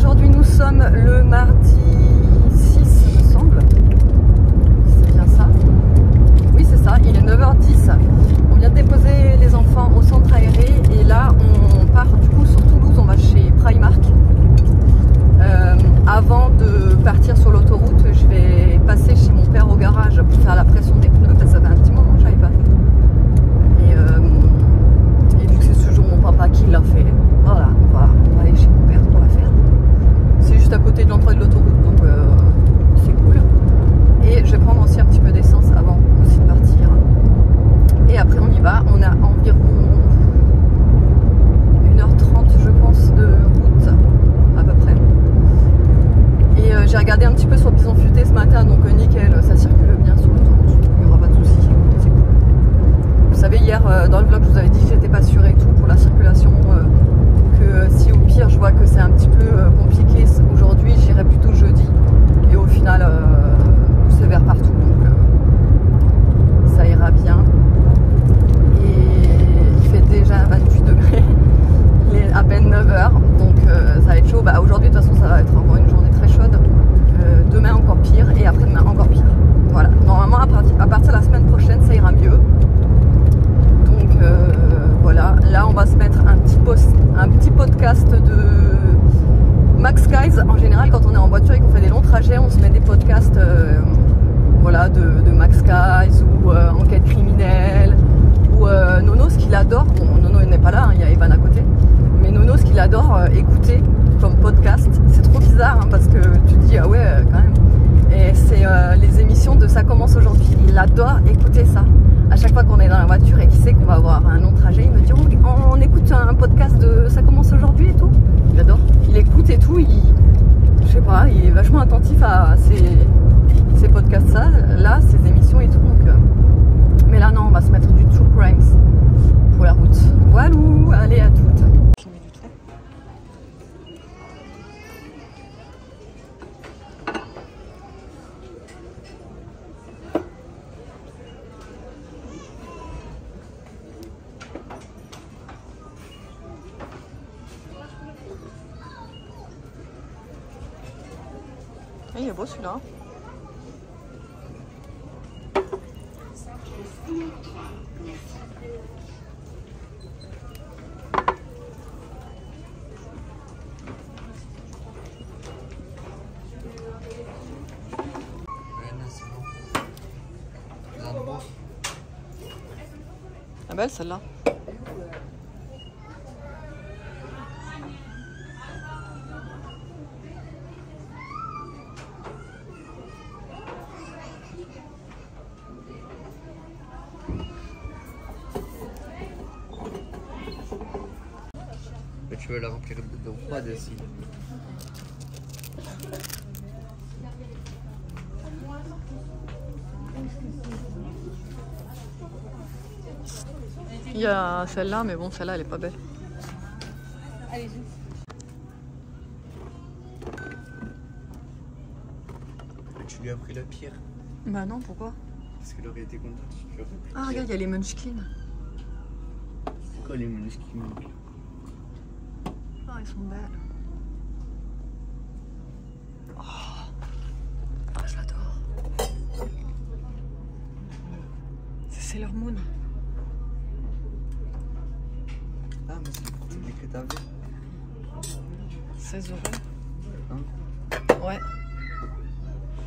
aujourd'hui nous sommes le mardi 6 il me semble. C'est bien ça? Oui c'est ça, il est 9h10. On vient de déposer les enfants au centre aéré et là on part du coup sur Toulouse, on va chez Primark. Avant de partir sur l'autoroute, je vais passer chez mon père au garage pour faire la pression des pneus parce que ça fait un petit moment que je n'avais pas fait. Et vu que c'est toujours mon papa qui l'a fait, voilà, on va aller chez mon père pour la faire. C'est juste à côté de l'entrée de l'autoroute, donc c'est cool. Et je vais prendre aussi un petit peu d'essence avant aussi de partir. Et après on y va, on a environ 1h30 je pense de route à peu près. Et j'ai regardé un petit peu sur Bison Futé ce matin, donc nickel, ça circule bien sur l'autoroute, il n'y aura pas de soucis, c'est cool. Vous savez, hier dans le vlog, je vous avais dit que j'étais pas sûre et tout pour la circulation, que si au pire je vois que c'est un petit peu compliqué aujourd'hui, j'irai plutôt jeudi. Et au final, c'est vert partout, donc ça ira bien. Et il fait déjà 28 degrés, il est à peine 9h, donc ça va être chaud. Bah, aujourd'hui, de toute façon, ça va être encore une journée très chaude. Demain encore pire et après-demain encore pire. Voilà, normalement à partir de la semaine prochaine ça ira mieux. Donc voilà, là on va se mettre un petit podcast de Max Skies. En général quand on est en voiture et qu'on fait des longs trajets, on se met des podcasts voilà, de Max Skies ou Enquête criminelle ou Nono, ce qu'il adore. Bon, Nono il n'est pas là, hein, il y a Evan à côté. Mais Nono, ce qu'il adore écouter comme podcast, c'est trop bizarre hein, parce que tu te dis ah ouais quand même. Et c'est les émissions de Ça commence aujourd'hui. Il adore écouter ça. À chaque fois qu'on est dans la voiture et qu'il sait qu'on va avoir un long trajet, il me dit on écoute un podcast de Ça commence aujourd'hui et tout. Il adore. Il écoute et tout. Je sais pas, il est vachement attentif à ces podcasts là, ces émissions et tout. Donc, mais là non, on va se mettre du True Crimes pour la route. Voilà, allez à toutes. Il est beau celui-là. Ah belle celle-là. Mais tu veux la remplir d'eau froide aussi. Il y a celle-là, mais bon, celle-là, elle est pas belle. Allez-y. Tu lui as pris la pire. Bah non, pourquoi? Parce qu'elle aurait été contente si tu aurais pris. Ah, regarde, il y a les Munchkins. C'est quoi les Munchkins? Ah, elles sont belles. Oh, ah, je l'adore. C'est Sailor Moon. Ah, mais c'est le que t'avais. 16 €. Hein? Ouais.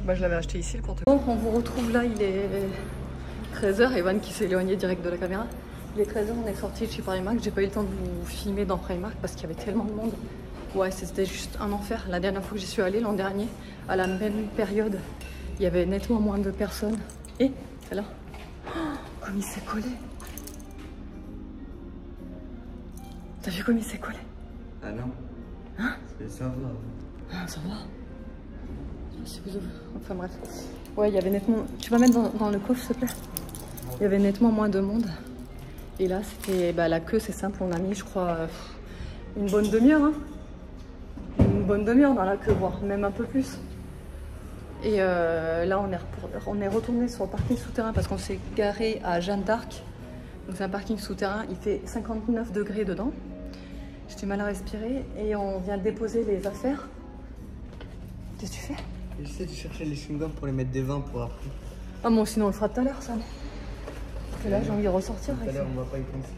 Bah, je l'avais acheté ici le porte. Bon, on vous retrouve là, il est 13h. Evan qui s'est éloigné direct de la caméra. Il est 13h, on est sorti de chez Primark. J'ai pas eu le temps de vous filmer dans Primark parce qu'il y avait tellement de monde. Ouais, c'était juste un enfer. La dernière fois que j'y suis allée, l'an dernier, à la même période, il y avait nettement moins de personnes. Et celle-là, oh, comme il s'est collé. T'as vu comme il s'est collé? Ah non. Hein? Ça va. Ah, ça va. Si vous... Enfin bref. Ouais, il y avait nettement... Tu vas mettre dans le coffre, s'il te plaît? Il y avait nettement moins de monde. Et là, c'était... Bah, la queue, c'est simple. On a mis, je crois, une bonne demi-heure. Hein. Une bonne demi-heure dans la queue, voire même un peu plus. Et là, on est retourné sur le parking souterrain parce qu'on s'est garé à Jeanne d'Arc. Donc c'est un parking souterrain. Il fait 59 degrés dedans. J'étais mal à respirer. Et on vient déposer les affaires. Qu'est-ce que tu fais? J'essaie de chercher les chewing-gums pour les mettre des vins pour après. Ah bon, sinon on le fera tout à l'heure, ça. Parce que là, j'ai envie de ressortir. Tout à l'heure, on va pas y penser.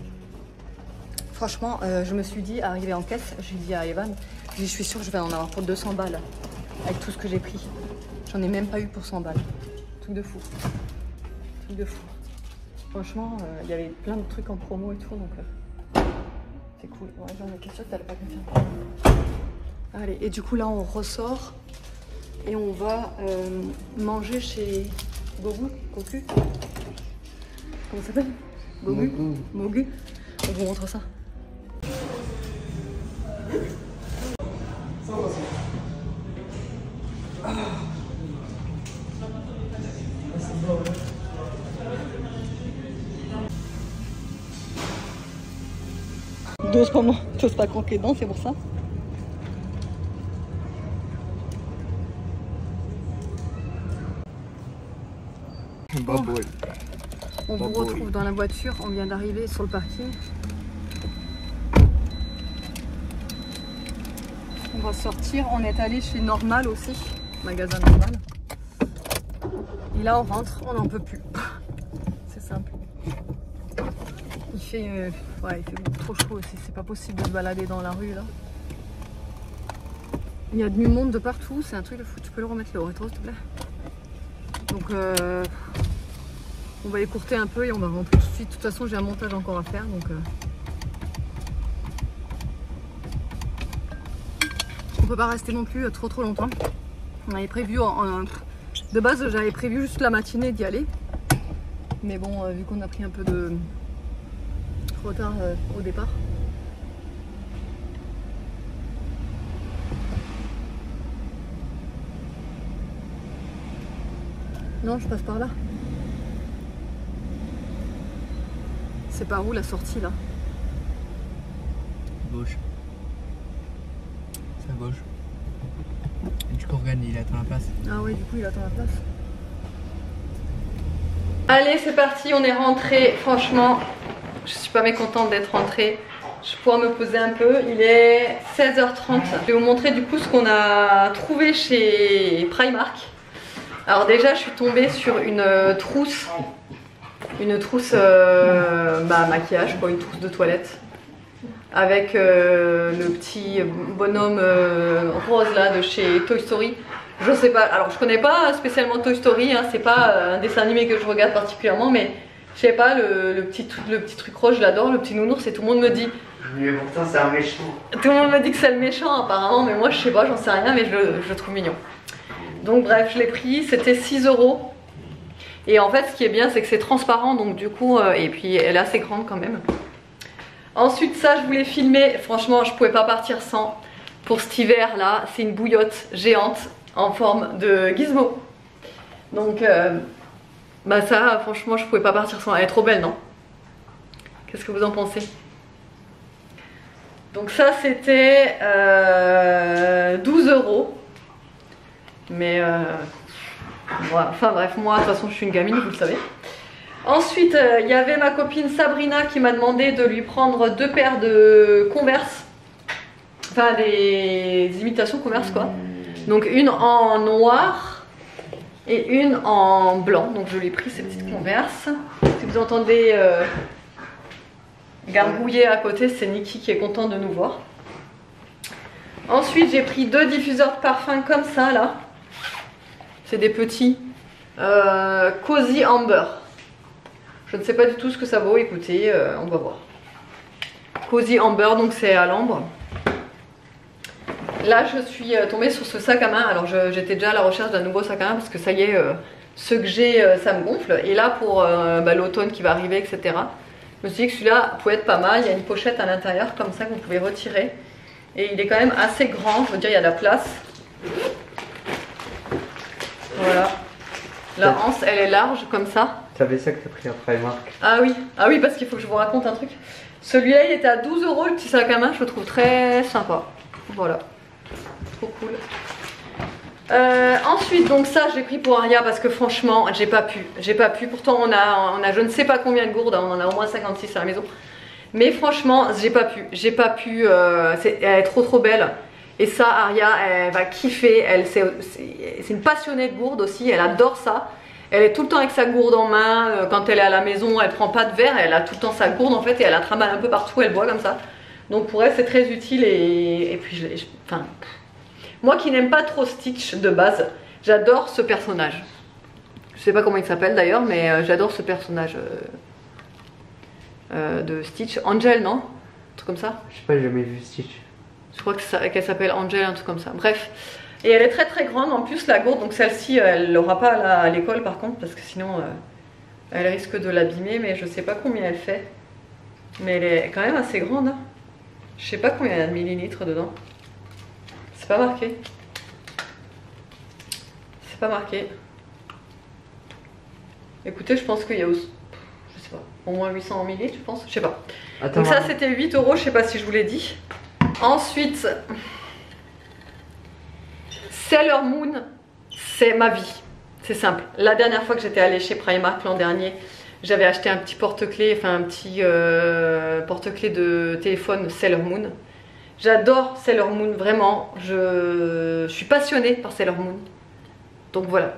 Franchement, je me suis dit, arrivé en caisse, j'ai dit à Evan, je suis sûre que je vais en avoir pour 200 balles avec tout ce que j'ai pris. J'en ai même pas eu pour 100 balles. Truc de fou. Truc de fou. Franchement, il y avait plein de trucs en promo et tout, donc c'est cool. Ouais, j'en ai question que t'allais pas confiance. Allez, et du coup là, on ressort et on va manger chez Gogu, Cocu. Comment ça s'appelle? Gogu. Mogu. On vous montre ça. T'oses comment? T'oses pas croquer dedans, c'est pour ça? Baboy. On vous retrouve dans la voiture, on vient d'arriver sur le parking. On va sortir, on est allé chez Normal aussi, magasin Normal. Et là on rentre, on n'en peut plus. C'est simple. Il fait trop chaud aussi, c'est pas possible de se balader dans la rue là. Il y a du monde de partout, c'est un truc de fou. Tu peux le remettre le rétro s'il te plaît? Donc on va écourter un peu et on va rentrer tout de suite. De toute façon j'ai un montage encore à faire donc on peut pas rester non plus trop longtemps. On avait prévu de base j'avais prévu juste la matinée d'y aller. Mais bon vu qu'on a pris un peu de retard au départ. Non, je passe par là. C'est par où la sortie là? Gauche. C'est à gauche. Et du coup, regarde, il attend la place. Ah oui, du coup, il attend la place. Allez, c'est parti, on est rentré. Franchement, je suis pas mécontente d'être rentrée. Je vais pouvoir me poser un peu. Il est 16h30. Je vais vous montrer du coup ce qu'on a trouvé chez Primark. Alors déjà, je suis tombée sur une trousse. Une trousse maquillage, quoi, une trousse de toilette. Avec le petit bonhomme rose là de chez Toy Story. Je sais pas, alors je connais pas spécialement Toy Story, hein, c'est pas un dessin animé que je regarde particulièrement, mais je sais pas, le petit truc rose, je l'adore, le petit nounours, et tout le monde me dit. Mais pourtant, c'est un méchant. Tout le monde me dit que c'est le méchant apparemment, mais moi je sais pas, j'en sais rien, mais je le trouve mignon. Donc bref, je l'ai pris, c'était 6 €. Et en fait, ce qui est bien, c'est que c'est transparent, donc du coup, et puis elle est assez grande quand même. Ensuite, ça, je voulais filmer. Franchement, je pouvais pas partir sans. Pour cet hiver là, c'est une bouillotte géante en forme de gizmo. Donc, ça, franchement, je pouvais pas partir sans. Elle est trop belle, non? Qu'est-ce que vous en pensez? Donc ça, c'était 12 €. Mais voilà. Enfin bref, moi, de toute façon, je suis une gamine, vous le savez. Ensuite, il y avait ma copine Sabrina qui m'a demandé de lui prendre 2 paires de Converse. Enfin, des imitations Converse, quoi. Donc, une en noir et une en blanc. Donc, je lui ai pris ces petites Converse. Si vous entendez gargouiller à côté, c'est Niki qui est content de nous voir. Ensuite, j'ai pris 2 diffuseurs de parfum comme ça, là. C'est des petits Cozy Amber. Je ne sais pas du tout ce que ça vaut, écoutez, on va voir. Cozy Amber, donc c'est à l'ambre. Là, je suis tombée sur ce sac à main. Alors, j'étais déjà à la recherche d'un nouveau sac à main parce que ça y est, ceux que j'ai, ça me gonfle. Et là, pour l'automne qui va arriver, etc., je me suis dit que celui-là pouvait être pas mal. Il y a une pochette à l'intérieur, comme ça, que vous pouvez retirer. Et il est quand même assez grand, je veux dire, il y a de la place. Voilà. La anse, elle est large, comme ça. T'avais ça que t'as pris à Primark? Ah oui, parce qu'il faut que je vous raconte un truc. Celui-là, il était à 12 € le petit sac à main, je le trouve très sympa. Voilà, trop cool. Ensuite, donc ça, je l'ai pris pour Aria parce que franchement, j'ai pas pu. Pourtant, on a je ne sais pas combien de gourdes, on en a au moins 56 à la maison. Mais franchement, j'ai pas pu. Elle est trop belle. Et ça, Aria, elle va kiffer. C'est une passionnée de gourde aussi, elle adore ça. Elle est tout le temps avec sa gourde en main. Quand elle est à la maison, elle prend pas de verre, elle a tout le temps sa gourde en fait et elle la trimballe un peu partout, elle boit comme ça. Donc pour elle c'est très utile et puis enfin, moi qui n'aime pas trop Stitch de base, j'adore ce personnage. Je sais pas comment il s'appelle d'ailleurs, mais j'adore ce personnage de Stitch. Angel, non? Un truc comme ça? Je sais pas, j'ai jamais vu Stitch. Je crois qu'elle s'appelle Angel, un truc comme ça. Bref. Et elle est très très grande en plus la gourde, donc celle-ci elle l'aura pas à l'école par contre, parce que sinon elle risque de l'abîmer, mais je sais pas combien elle fait. Mais elle est quand même assez grande. Hein. Je sais pas combien il y a de millilitres dedans. C'est pas marqué. C'est pas marqué. Écoutez, je pense qu'il y a aussi, je sais pas, au moins 800 millilitres, je pense. Je sais pas. Attends, donc ça c'était 8 €, je sais pas si je vous l'ai dit. Ensuite, Sailor Moon, c'est ma vie. C'est simple. La dernière fois que j'étais allée chez Primark l'an dernier, j'avais acheté un petit porte-clés, enfin un petit porte-clés de téléphone Sailor Moon. J'adore Sailor Moon, vraiment. Je suis passionnée par Sailor Moon. Donc voilà.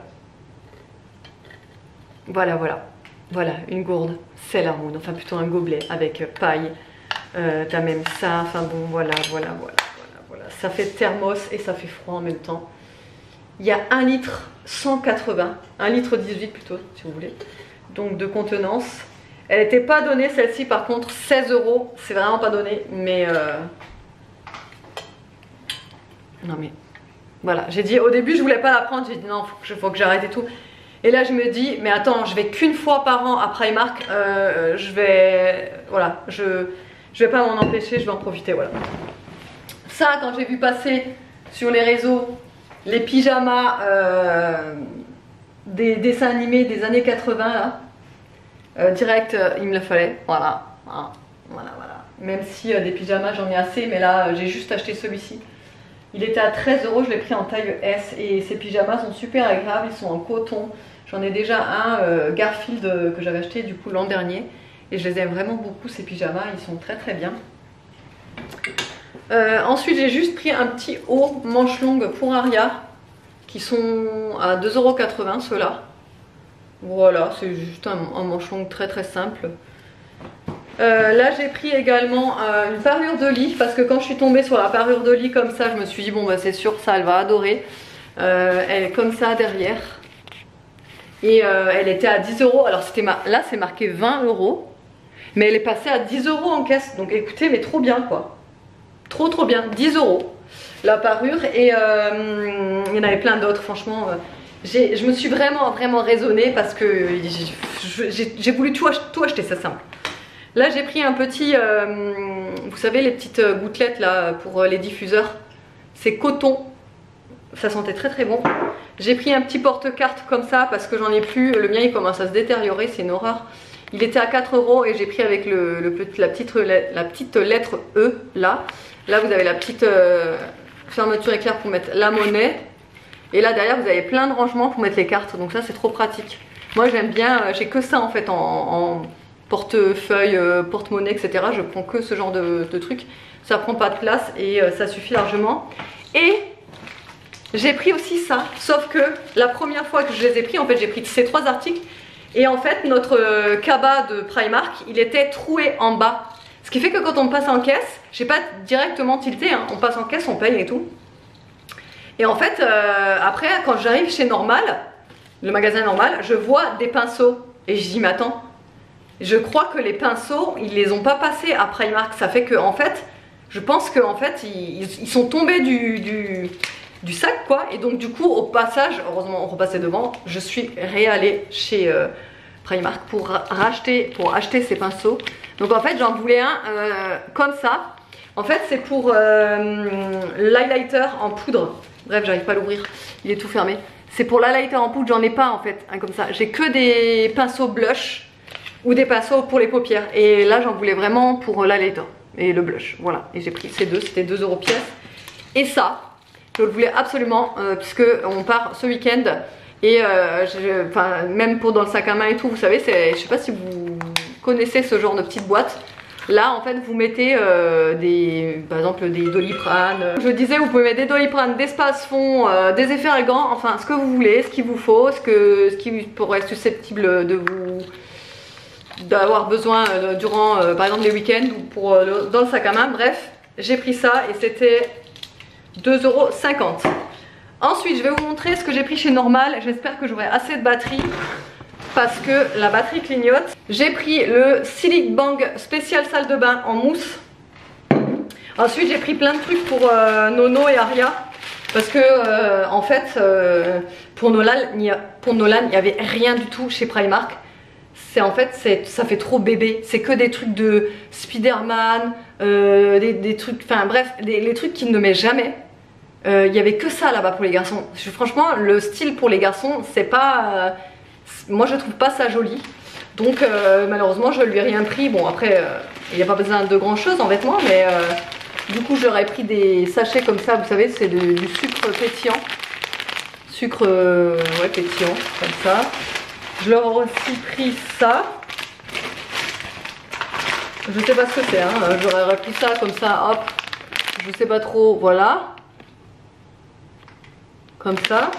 Voilà, une gourde Sailor Moon, enfin plutôt un gobelet avec paille. T'as même ça, enfin bon, voilà. Ça fait thermos et ça fait froid en même temps. Il y a 1 litre 180, 1 litre 18 plutôt, si vous voulez. Donc de contenance. Elle n'était pas donnée celle-ci par contre, 16 €, c'est vraiment pas donné, mais non mais voilà, j'ai dit au début je voulais pas la prendre, j'ai dit non, faut que j'arrête et tout. Et là je me dis mais attends, je vais qu'une fois par an à Primark, je vais pas m'en empêcher, je vais en profiter, voilà. Ça, quand j'ai vu passer sur les réseaux les pyjamas des dessins animés des années 80 là, direct il me le fallait, voilà. Même si des pyjamas j'en ai assez, mais là j'ai juste acheté celui-ci. Il était à 13 €, je l'ai pris en taille S et ces pyjamas sont super agréables, ils sont en coton. J'en ai déjà un Garfield que j'avais acheté du coup l'an dernier et je les aime vraiment beaucoup ces pyjamas, ils sont très très bien. Ensuite j'ai juste pris un petit haut manche longue pour Aria qui sont à 2,80 € ceux-là. Voilà, c'est juste un manche longue très très simple. Là j'ai pris également une parure de lit parce que quand je suis tombée sur la parure de lit comme ça, je me suis dit bon bah c'est sûr ça elle va adorer. Elle est comme ça derrière et elle était à 10 €. Alors là c'est marqué 20 €, mais elle est passée à 10 € en caisse. Donc écoutez, mais trop bien quoi, trop bien, 10 € la parure. Et il y en avait plein d'autres franchement. Je me suis vraiment raisonnée parce que j'ai voulu tout acheter, c'est simple. Là j'ai pris un petit, vous savez les petites gouttelettes là pour les diffuseurs, c'est coton, ça sentait très très bon. J'ai pris un petit porte-carte comme ça parce que j'en ai plus, le mien il commence à se détériorer, c'est une horreur. Il était à 4 € et j'ai pris avec la petite lettre E là. Là vous avez la petite fermeture éclair pour mettre la monnaie. Et là derrière vous avez plein de rangements pour mettre les cartes, donc ça c'est trop pratique. Moi j'aime bien, j'ai que ça en fait en portefeuille, porte-monnaie, etc. Je prends que ce genre de truc. Ça prend pas de place et ça suffit largement. Et j'ai pris aussi ça, sauf que la première fois que je les ai pris, en fait j'ai pris ces 3 articles. Et en fait notre cabas de Primark, il était troué en bas. Ce qui fait que quand on passe en caisse, j'ai pas directement tilté, hein, on passe en caisse, on paye et tout. Et en fait, après quand j'arrive chez Normal, le magasin Normal, je vois des pinceaux. Et je dis mais attends, je crois que les pinceaux, ils les ont pas passés à Primark. Ça fait que en fait, je pense que en fait, ils sont tombés du sac quoi. Et donc du coup, au passage, heureusement on repassait devant, je suis réallée chez Primark pour acheter ces pinceaux. Donc en fait, j'en voulais un comme ça. En fait, c'est pour l'highlighter en poudre. Bref, j'arrive pas à l'ouvrir, il est tout fermé. C'est pour l'highlighter en poudre, j'en ai pas en fait, un comme ça. J'ai que des pinceaux blush ou des pinceaux pour les paupières. Et là, j'en voulais vraiment pour l'highlighter et le blush. Voilà, et j'ai pris ces deux, c'était 2 € pièce. Et ça, je le voulais absolument, puisque on part ce week-end. Et même pour dans le sac à main et tout, vous savez, je sais pas si vous connaissez ce genre de petite boîte. Là en fait vous mettez par exemple des Doliprane. Je disais vous pouvez mettre des Doliprane, des Spasfon, des effervescents, enfin ce que vous voulez, ce qu'il vous faut, ce qui pourrait être susceptible de vous d'avoir besoin durant par exemple les week-ends ou pour dans le sac à main. Bref, j'ai pris ça et c'était 2,50 €. Ensuite je vais vous montrer ce que j'ai pris chez Normal. J'espère que j'aurai assez de batterie parce que la batterie clignote. J'ai pris le Silic Bang spécial salle de bain en mousse. Ensuite j'ai pris plein de trucs pour Nono et Aria parce que en fait pour Nolan il n'y avait rien du tout chez Primark. En fait ça fait trop bébé, c'est que des trucs de Spider-Man, des trucs, enfin bref, les trucs qu'il ne met jamais. Il y avait que ça là-bas pour les garçons. Franchement le style pour les garçons c'est pas moi je trouve pas ça joli, donc malheureusement je lui ai rien pris. Bon après il n'y a pas besoin de grand chose en vêtements, mais du coup j'aurais pris des sachets comme ça, vous savez c'est du sucre pétillant, sucre ouais, pétillant comme ça. Je leur ai aussi pris ça, je sais pas ce que c'est hein. J'aurais pris ça comme ça, hop, je sais pas trop, voilà, comme ça.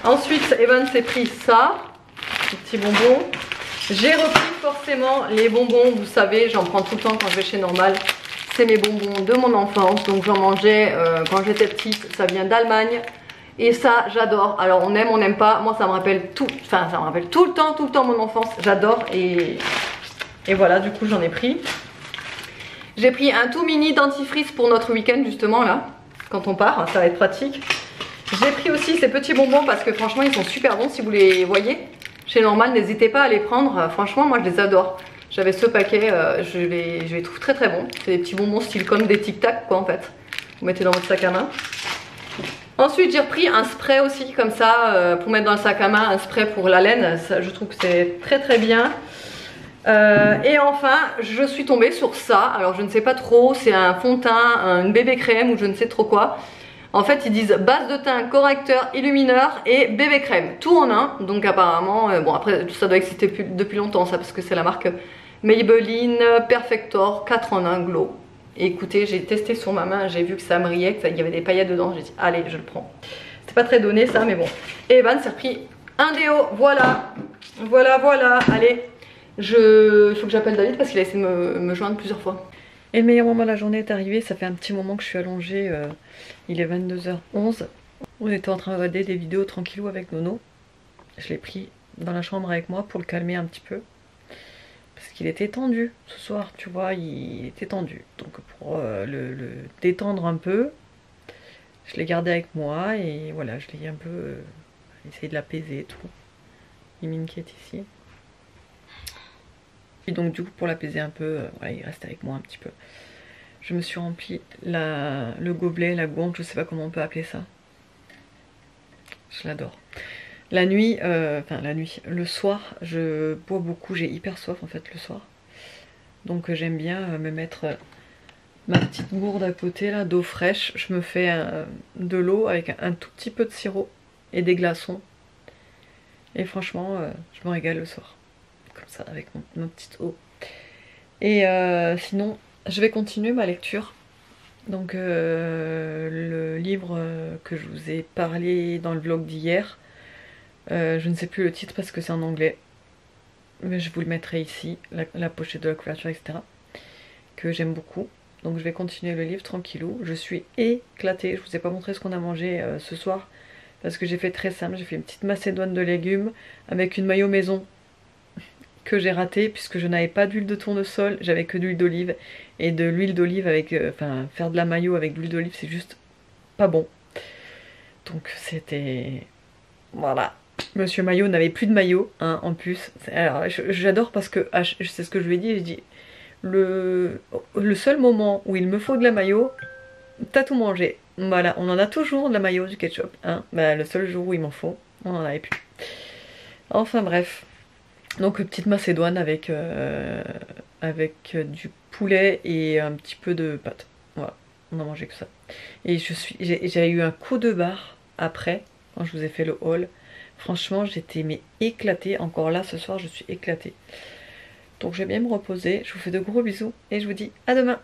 Ensuite Evan s'est pris ça, des petits bonbons. J'ai repris forcément les bonbons, vous savez j'en prends tout le temps quand je vais chez Normal. C'est mes bonbons de mon enfance, donc j'en mangeais quand j'étais petite, ça vient d'Allemagne. Et ça j'adore, alors on aime, on n'aime pas, moi ça me rappelle tout, enfin ça me rappelle tout le temps mon enfance, j'adore et voilà du coup j'en ai pris. J'ai pris un tout mini dentifrice pour notre week-end justement là, quand on part, ça va être pratique. J'ai pris aussi ces petits bonbons parce que franchement ils sont super bons si vous les voyez. Chez Normal n'hésitez pas à les prendre, franchement moi je les adore. J'avais ce paquet, je les trouve très très bons. C'est des petits bonbons style comme des tic tac quoi en fait. Vous mettez dans votre sac à main. Ensuite j'ai repris un spray aussi comme ça pour mettre dans le sac à main, un spray pour la laine, ça, je trouve que c'est très très bien. Et enfin je suis tombée sur ça, alors je ne sais pas trop, c'est un fond de teint, une bébé crème ou je ne sais trop quoi. En fait ils disent base de teint, correcteur, illumineur et bébé crème, tout en un. Donc apparemment, bon après ça doit exister depuis longtemps ça parce que c'est la marque Maybelline Perfector 4 en 1 Glow. Et écoutez, j'ai testé sur ma main, j'ai vu que ça brillait, qu'il y avait des paillettes dedans, j'ai dit allez je le prends. C'était pas très donné ça mais bon. Et Evan s'est repris un déo, voilà, allez. Il faut que j'appelle David parce qu'il a essayé de me joindre plusieurs fois. Et le meilleur moment de la journée est arrivé, ça fait un petit moment que je suis allongée, il est 22h11. On était en train de regarder des vidéos tranquillou avec Nono. Je l'ai pris dans la chambre avec moi pour le calmer un petit peu. Parce qu'il était tendu ce soir, tu vois, il était tendu. Donc pour le détendre un peu, je l'ai gardé avec moi et voilà, je l'ai un peu essayé de l'apaiser et tout. Il m'inquiète ici. Et donc du coup pour l'apaiser un peu, voilà, il reste avec moi un petit peu. Je me suis rempli le gobelet, la gourde, je sais pas comment on peut appeler ça. Je l'adore. La nuit, le soir, je bois beaucoup, j'ai hyper soif en fait le soir. Donc j'aime bien me mettre ma petite gourde à côté là, d'eau fraîche. Je me fais de l'eau avec un tout petit peu de sirop et des glaçons. Et franchement, je me régale le soir. Comme ça, avec ma petite eau. Et sinon, je vais continuer ma lecture. Donc le livre que je vous ai parlé dans le vlog d'hier, je ne sais plus le titre parce que c'est en anglais, mais je vous le mettrai ici, la pochette de la couverture, etc. Que j'aime beaucoup. Donc je vais continuer le livre tranquillou. Je suis éclatée, je vous ai pas montré ce qu'on a mangé ce soir parce que j'ai fait très simple, j'ai fait une petite macédoine de légumes avec une mayo maison que j'ai ratée puisque je n'avais pas d'huile de tournesol, j'avais que de l'huile d'olive et de l'huile d'olive avec, faire de la mayo avec de l'huile d'olive c'est juste pas bon. Donc c'était, voilà. Monsieur Maillot n'avait plus de maillot, hein, en plus. Alors j'adore parce que, c'est ce que je lui ai dit, j'ai dit, le seul moment où il me faut de la maillot, t'as tout mangé. Voilà, on en a toujours de la maillot, du ketchup, hein. Bah, le seul jour où il m'en faut, on en avait plus. Enfin bref. Donc petite macédoine avec, du poulet et un petit peu de pâte. Voilà, on a mangé que ça. Et j'ai eu un coup de barre après, quand je vous ai fait le haul. Franchement j'étais mais éclatée, encore là ce soir je suis éclatée. Donc je vais bien me reposer. Je vous fais de gros bisous et je vous dis à demain.